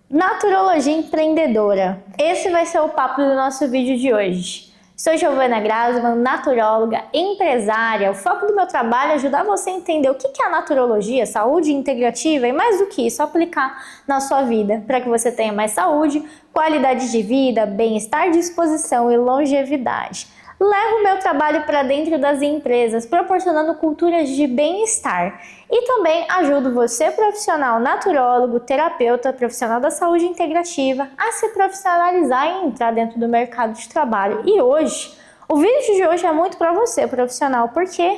Naturologia empreendedora. Esse vai ser o papo do nosso vídeo de hoje. Sou Giovana Grasman, naturóloga, empresária. O foco do meu trabalho é ajudar você a entender o que é a naturologia, saúde integrativa e mais do que isso, aplicar na sua vida, para que você tenha mais saúde, qualidade de vida, bem-estar, disposição e longevidade. Levo o meu trabalho para dentro das empresas, proporcionando culturas de bem-estar. E também ajudo você, profissional naturólogo, terapeuta, profissional da saúde integrativa, a se profissionalizar e entrar dentro do mercado de trabalho. E hoje, o vídeo de hoje é muito para você, profissional, porque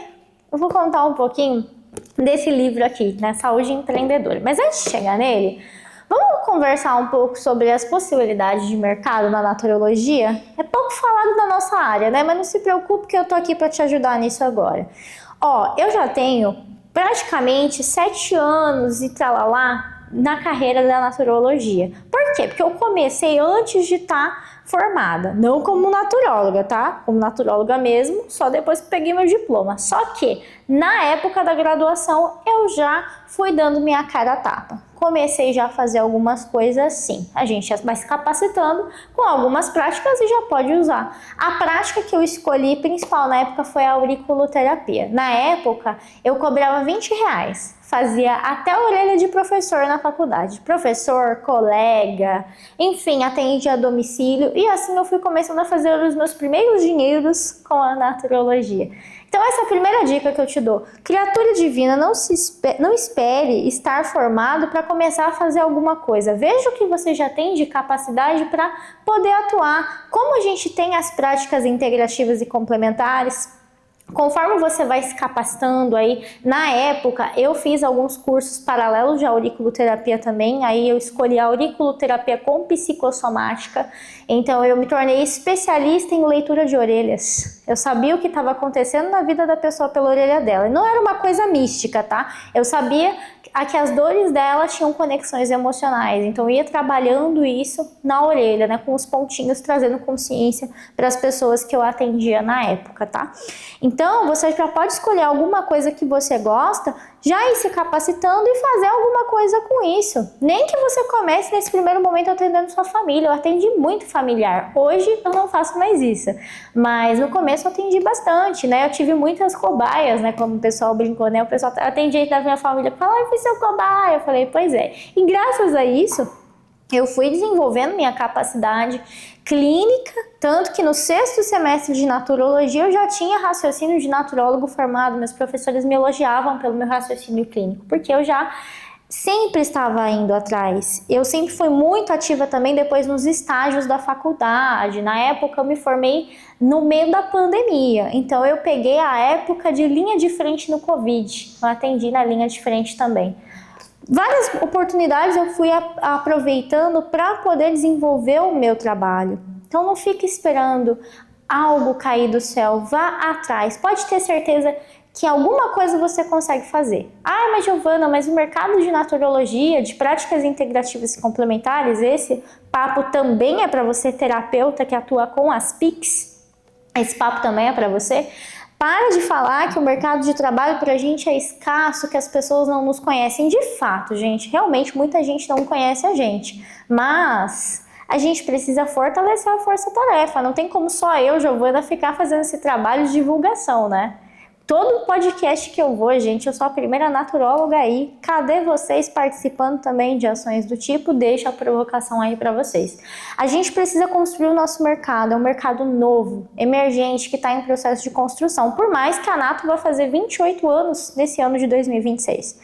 eu vou contar um pouquinho desse livro aqui, né? Saúde Empreendedora. Mas antes de chegar nele, vamos conversar um pouco sobre as possibilidades de mercado na naturologia? É pouco falado da nossa área, né? Mas não se preocupe que eu tô aqui para te ajudar nisso agora. Eu já tenho praticamente 7 anos e tralalá na carreira da naturologia. Por quê? Porque eu comecei antes de estar formada, não como naturóloga, tá? Como naturóloga mesmo, só depois que peguei meu diploma. Só que na época da graduação eu já fui dando minha cara a tapa. Comecei já a fazer algumas coisas assim. A gente vai se capacitando com algumas práticas e já pode usar. A prática que eu escolhi principal na época foi a auriculoterapia. Na época eu cobrava R$20. Fazia até a orelha de professor na faculdade. Professor, colega, enfim, atendia a domicílio. E assim eu fui começando a fazer os meus primeiros dinheiros com a naturologia. Então essa é a primeira dica que eu te dou. Criatura divina, não espere estar formado para começar a fazer alguma coisa. Veja o que você já tem de capacidade para poder atuar. Como a gente tem as práticas integrativas e complementares, conforme você vai se capacitando aí, na época eu fiz alguns cursos paralelos de auriculoterapia também, aí eu escolhi a auriculoterapia com psicossomática, então eu me tornei especialista em leitura de orelhas. Eu sabia o que estava acontecendo na vida da pessoa pela orelha dela, e não era uma coisa mística, tá? Eu sabia que as dores dela tinham conexões emocionais, então eu ia trabalhando isso na orelha, né, com os pontinhos, trazendo consciência para as pessoas que eu atendia na época, tá? Então você já pode escolher alguma coisa que você gosta, já ir se capacitando e fazer alguma coisa com isso. Nem que você comece nesse primeiro momento atendendo sua família. Eu atendi muito familiar. Hoje eu não faço mais isso, mas no começo eu atendi bastante, né? Eu tive muitas cobaias, né? Como o pessoal brincou, né? O pessoal atendia da minha família, falava, fui seu cobaia. Eu falei, pois é. E graças a isso, eu fui desenvolvendo minha capacidade clínica, tanto que no 6º semestre de naturologia eu já tinha raciocínio de naturólogo formado. Meus professores me elogiavam pelo meu raciocínio clínico, porque eu já sempre estava indo atrás. Eu sempre fui muito ativa também depois nos estágios da faculdade. Na época eu me formei no meio da pandemia, então eu peguei a época de linha de frente no Covid, eu atendi na linha de frente também. Várias oportunidades eu fui aproveitando para poder desenvolver o meu trabalho. Então não fique esperando algo cair do céu, vá atrás. Pode ter certeza que alguma coisa você consegue fazer. Ah, mas Giovana, mas o mercado de naturologia, de práticas integrativas e complementares, esse papo também é para você, terapeuta que atua com as PICs? Esse papo também é para você? Para de falar que o mercado de trabalho pra gente é escasso, que as pessoas não nos conhecem. De fato, gente, realmente muita gente não conhece a gente. Mas a gente precisa fortalecer a força-tarefa. Não tem como só eu, Giovana, ficar fazendo esse trabalho de divulgação, né? Todo podcast que eu vou, gente, eu sou a primeira naturóloga aí. Cadê vocês participando também de ações do tipo? Deixa a provocação aí para vocês. A gente precisa construir o nosso mercado, é um mercado novo, emergente, que está em processo de construção. Por mais que a Nato vai fazer 28 anos nesse ano de 2026.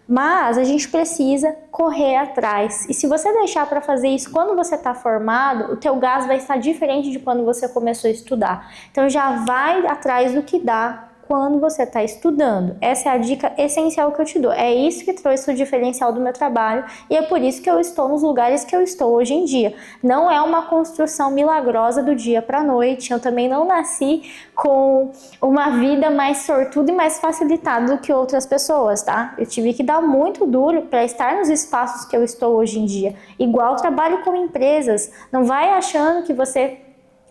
Mas a gente precisa correr atrás. E se você deixar para fazer isso quando você está formado, o teu gás vai estar diferente de quando você começou a estudar. Então já vai atrás do que dá quando você está estudando. Essa é a dica essencial que eu te dou. É isso que trouxe o diferencial do meu trabalho e é por isso que eu estou nos lugares que eu estou hoje em dia. Não é uma construção milagrosa do dia para a noite. Eu também não nasci com uma vida mais sortuda e mais facilitada do que outras pessoas, tá? Eu tive que dar muito duro para estar nos espaços que eu estou hoje em dia. Igual trabalho com empresas. Não vai achando que você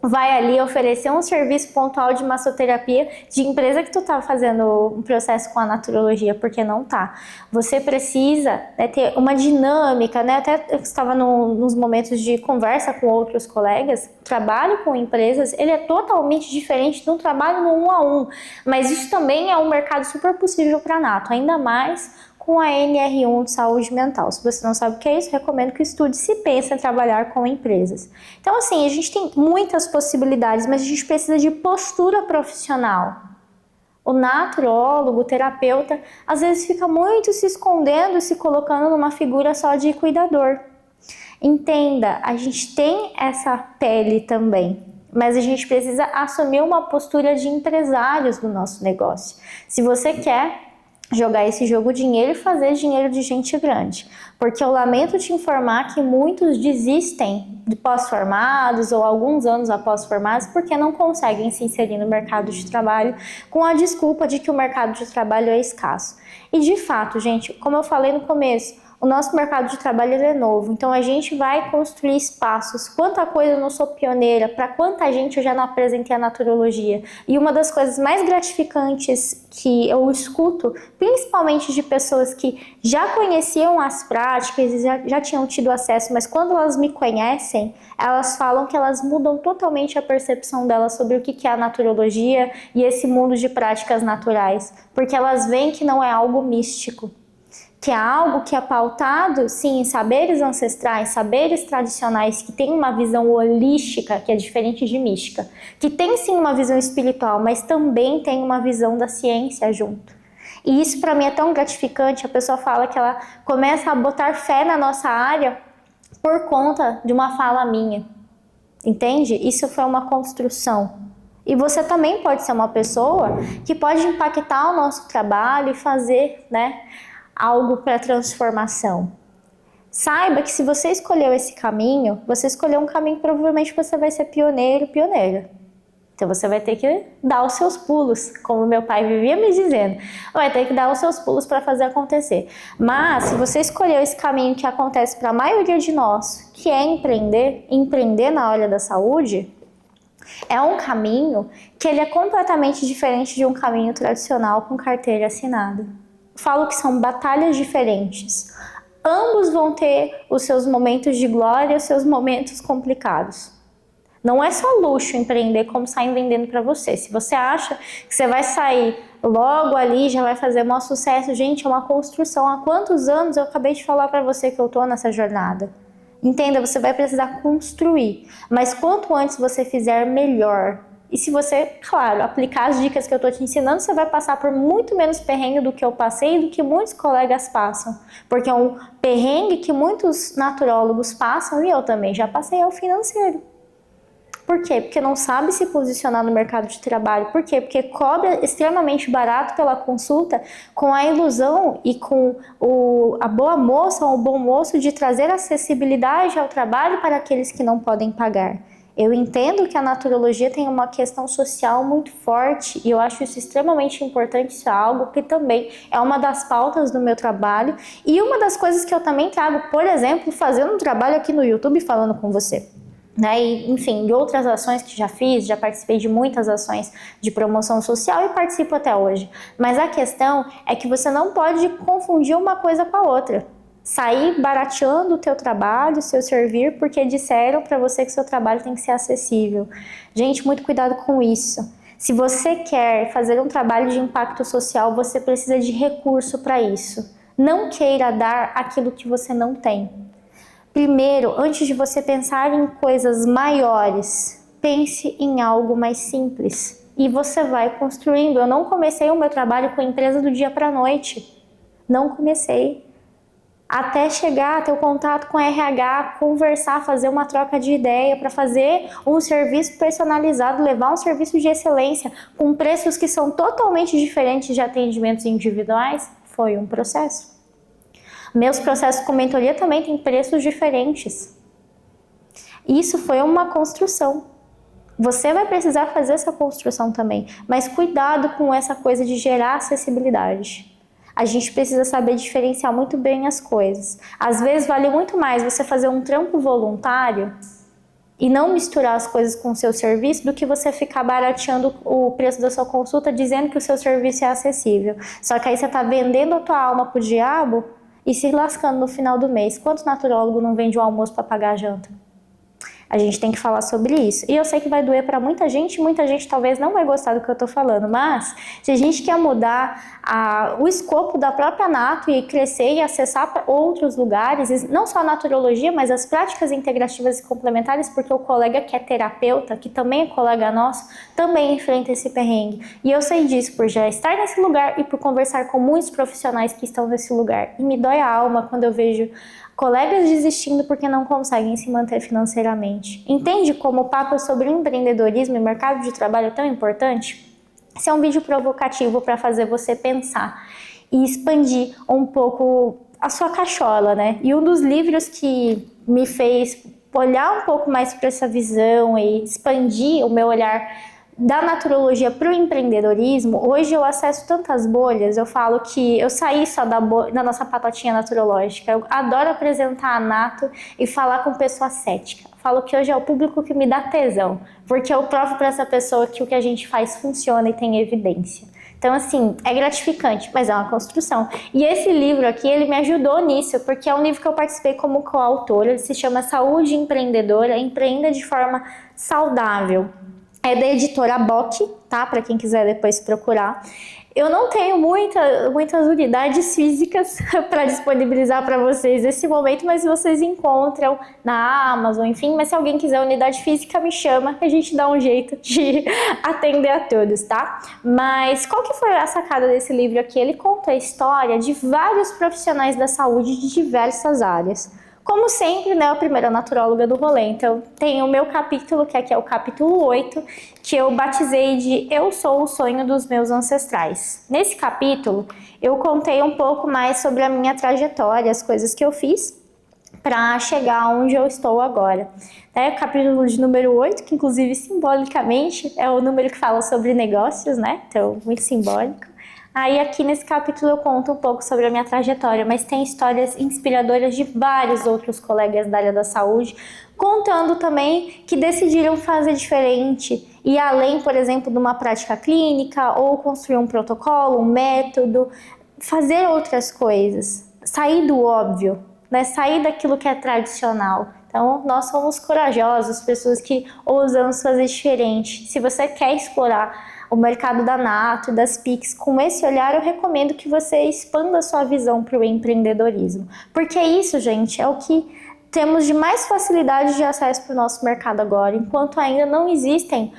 vai ali oferecer um serviço pontual de massoterapia de empresa que tu tá fazendo um processo com a naturologia, porque não tá. Você precisa, né, ter uma dinâmica, né? Até eu estava nos momentos de conversa com outros colegas, o trabalho com empresas, ele é totalmente diferente de um trabalho no 1 a 1, mas isso também é um mercado super possível para a Nato, ainda mais com a NR1 de saúde mental. Se você não sabe o que é isso, recomendo que estude se pensa em trabalhar com empresas. Então, assim, a gente tem muitas possibilidades, mas a gente precisa de postura profissional. O naturólogo, o terapeuta, às vezes fica muito se escondendo, se colocando numa figura só de cuidador. Entenda, a gente tem essa pele também, mas a gente precisa assumir uma postura de empresários do nosso negócio. Se você quer jogar esse jogo dinheiro e fazer dinheiro de gente grande. Porque eu lamento te informar que muitos desistem de pós-formados ou alguns anos após formados porque não conseguem se inserir no mercado de trabalho com a desculpa de que o mercado de trabalho é escasso. E de fato, gente, como eu falei no começo, o nosso mercado de trabalho é novo, então a gente vai construir espaços. Quanta coisa eu não sou pioneira, para quanta gente eu já não apresentei a naturologia. E uma das coisas mais gratificantes que eu escuto, principalmente de pessoas que já conheciam as práticas e já tinham tido acesso, mas quando elas me conhecem, elas falam que elas mudam totalmente a percepção delas sobre o que é a naturologia e esse mundo de práticas naturais, porque elas veem que não é algo místico, que é algo que é pautado, sim, em saberes ancestrais, saberes tradicionais, que tem uma visão holística, que é diferente de mística, que tem sim uma visão espiritual, mas também tem uma visão da ciência junto. E isso para mim é tão gratificante, a pessoa fala que ela começa a botar fé na nossa área por conta de uma fala minha, entende? Isso foi uma construção. E você também pode ser uma pessoa que pode impactar o nosso trabalho e fazer, né, algo para transformação. Saiba que se você escolheu esse caminho, você escolheu um caminho que provavelmente você vai ser pioneiro, pioneira. Então você vai ter que dar os seus pulos, como meu pai vivia me dizendo. Vai ter que dar os seus pulos para fazer acontecer. Mas se você escolheu esse caminho que acontece para a maioria de nós, que é empreender na área da saúde, é um caminho que ele é completamente diferente de um caminho tradicional com carteira assinada. Falo que são batalhas diferentes. Ambos vão ter os seus momentos de glória e os seus momentos complicados. Não é só luxo empreender como saem vendendo para você. Se você acha que você vai sair logo ali, já vai fazer o maior sucesso, gente, é uma construção. Há quantos anos eu acabei de falar para você que eu tô nessa jornada? Entenda, você vai precisar construir. Mas quanto antes você fizer, melhor. E se você, claro, aplicar as dicas que eu estou te ensinando, você vai passar por muito menos perrengue do que eu passei e do que muitos colegas passam. Porque é um perrengue que muitos naturólogos passam e eu também já passei, é o financeiro. Por quê? Porque não sabe se posicionar no mercado de trabalho. Por quê? Porque cobra extremamente barato pela consulta com a ilusão e com a boa moça ou o bom moço de trazer acessibilidade ao trabalho para aqueles que não podem pagar. Eu entendo que a naturologia tem uma questão social muito forte e eu acho isso extremamente importante, isso é algo que também é uma das pautas do meu trabalho e uma das coisas que eu também trago, por exemplo, fazendo um trabalho aqui no YouTube falando com você. Né? E, enfim, de outras ações que já fiz, já participei de muitas ações de promoção social e participo até hoje. Mas a questão é que você não pode confundir uma coisa com a outra. Sair barateando o teu trabalho, o seu servir, porque disseram para você que seu trabalho tem que ser acessível. Gente, muito cuidado com isso. Se você quer fazer um trabalho de impacto social, você precisa de recurso para isso. Não queira dar aquilo que você não tem. Primeiro, antes de você pensar em coisas maiores, pense em algo mais simples. E você vai construindo. Eu não comecei o meu trabalho com a empresa do dia para a noite. Não comecei. Até chegar a ter o contato com a RH, conversar, fazer uma troca de ideia para fazer um serviço personalizado, levar um serviço de excelência com preços que são totalmente diferentes de atendimentos individuais, foi um processo. Meus processos com mentoria também têm preços diferentes. Isso foi uma construção. Você vai precisar fazer essa construção também, mas cuidado com essa coisa de gerar acessibilidade. A gente precisa saber diferenciar muito bem as coisas. Às vezes vale muito mais você fazer um trampo voluntário e não misturar as coisas com o seu serviço do que você ficar barateando o preço da sua consulta dizendo que o seu serviço é acessível. Só que aí você está vendendo a tua alma pro diabo e se lascando no final do mês. Quanto naturólogo não vende um almoço para pagar a janta? A gente tem que falar sobre isso. E eu sei que vai doer para muita gente talvez não vai gostar do que eu tô falando, mas se a gente quer mudar o escopo da própria nato e crescer e acessar outros lugares, não só a naturologia, mas as práticas integrativas e complementares, porque o colega que é terapeuta, que também é colega nosso, também enfrenta esse perrengue. E eu sei disso por já estar nesse lugar e por conversar com muitos profissionais que estão nesse lugar. E me dói a alma quando eu vejo colegas desistindo porque não conseguem se manter financeiramente. Entende como o papo sobre empreendedorismo e mercado de trabalho é tão importante? Esse é um vídeo provocativo para fazer você pensar e expandir um pouco a sua cachola, né? E um dos livros que me fez olhar um pouco mais para essa visão e expandir o meu olhar da naturologia para o empreendedorismo, hoje eu acesso tantas bolhas, eu falo que eu saí só da nossa patotinha naturológica. Eu adoro apresentar a nato e falar com pessoa cética. Falo que hoje é o público que me dá tesão, porque eu provo para essa pessoa que o que a gente faz funciona e tem evidência. Então, assim, é gratificante, mas é uma construção. E esse livro aqui, ele me ajudou nisso, porque é um livro que eu participei como coautora, ele se chama Saúde Empreendedora, Empreenda de Forma Saudável. É da editora Bock, tá? Para quem quiser depois procurar. Eu não tenho muitas unidades físicas para disponibilizar para vocês nesse momento, mas vocês encontram na Amazon, enfim. Mas se alguém quiser unidade física, me chama, a gente dá um jeito de atender a todos, tá? Mas qual que foi a sacada desse livro aqui? Ele conta a história de vários profissionais da saúde de diversas áreas. Como sempre, né, a primeira naturóloga do rolê. Então, tem o meu capítulo, que aqui é o capítulo 8, que eu batizei de Eu Sou o Sonho dos Meus Ancestrais. Nesse capítulo, eu contei um pouco mais sobre a minha trajetória, as coisas que eu fiz para chegar onde eu estou agora. O capítulo de número 8, que inclusive simbolicamente é o número que fala sobre negócios, né? Então, muito simbólico. Aí aqui nesse capítulo eu conto um pouco sobre a minha trajetória, mas tem histórias inspiradoras de vários outros colegas da área da saúde, contando também que decidiram fazer diferente, ir além, por exemplo, de uma prática clínica, ou construir um protocolo, um método, fazer outras coisas, sair do óbvio, né? Sair daquilo que é tradicional. Então, nós somos corajosos, pessoas que ousamos fazer diferente. Se você quer explorar o mercado da nato e das PICs com esse olhar, eu recomendo que você expanda a sua visão para o empreendedorismo. Porque isso, gente, é o que temos de mais facilidade de acesso para o nosso mercado agora, enquanto ainda não existem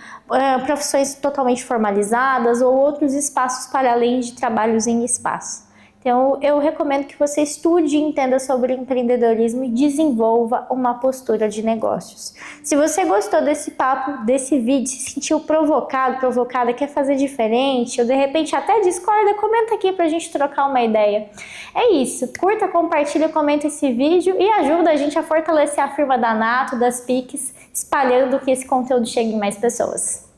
profissões totalmente formalizadas ou outros espaços para além de trabalhos em espaço. Então, eu recomendo que você estude e entenda sobre empreendedorismo e desenvolva uma postura de negócios. Se você gostou desse papo, desse vídeo, se sentiu provocada, quer fazer diferente, ou de repente até discorda, comenta aqui pra gente trocar uma ideia. É isso, curta, compartilha, comenta esse vídeo e ajuda a gente a fortalecer a firma da nato, das PICs, espalhando que esse conteúdo chegue em mais pessoas.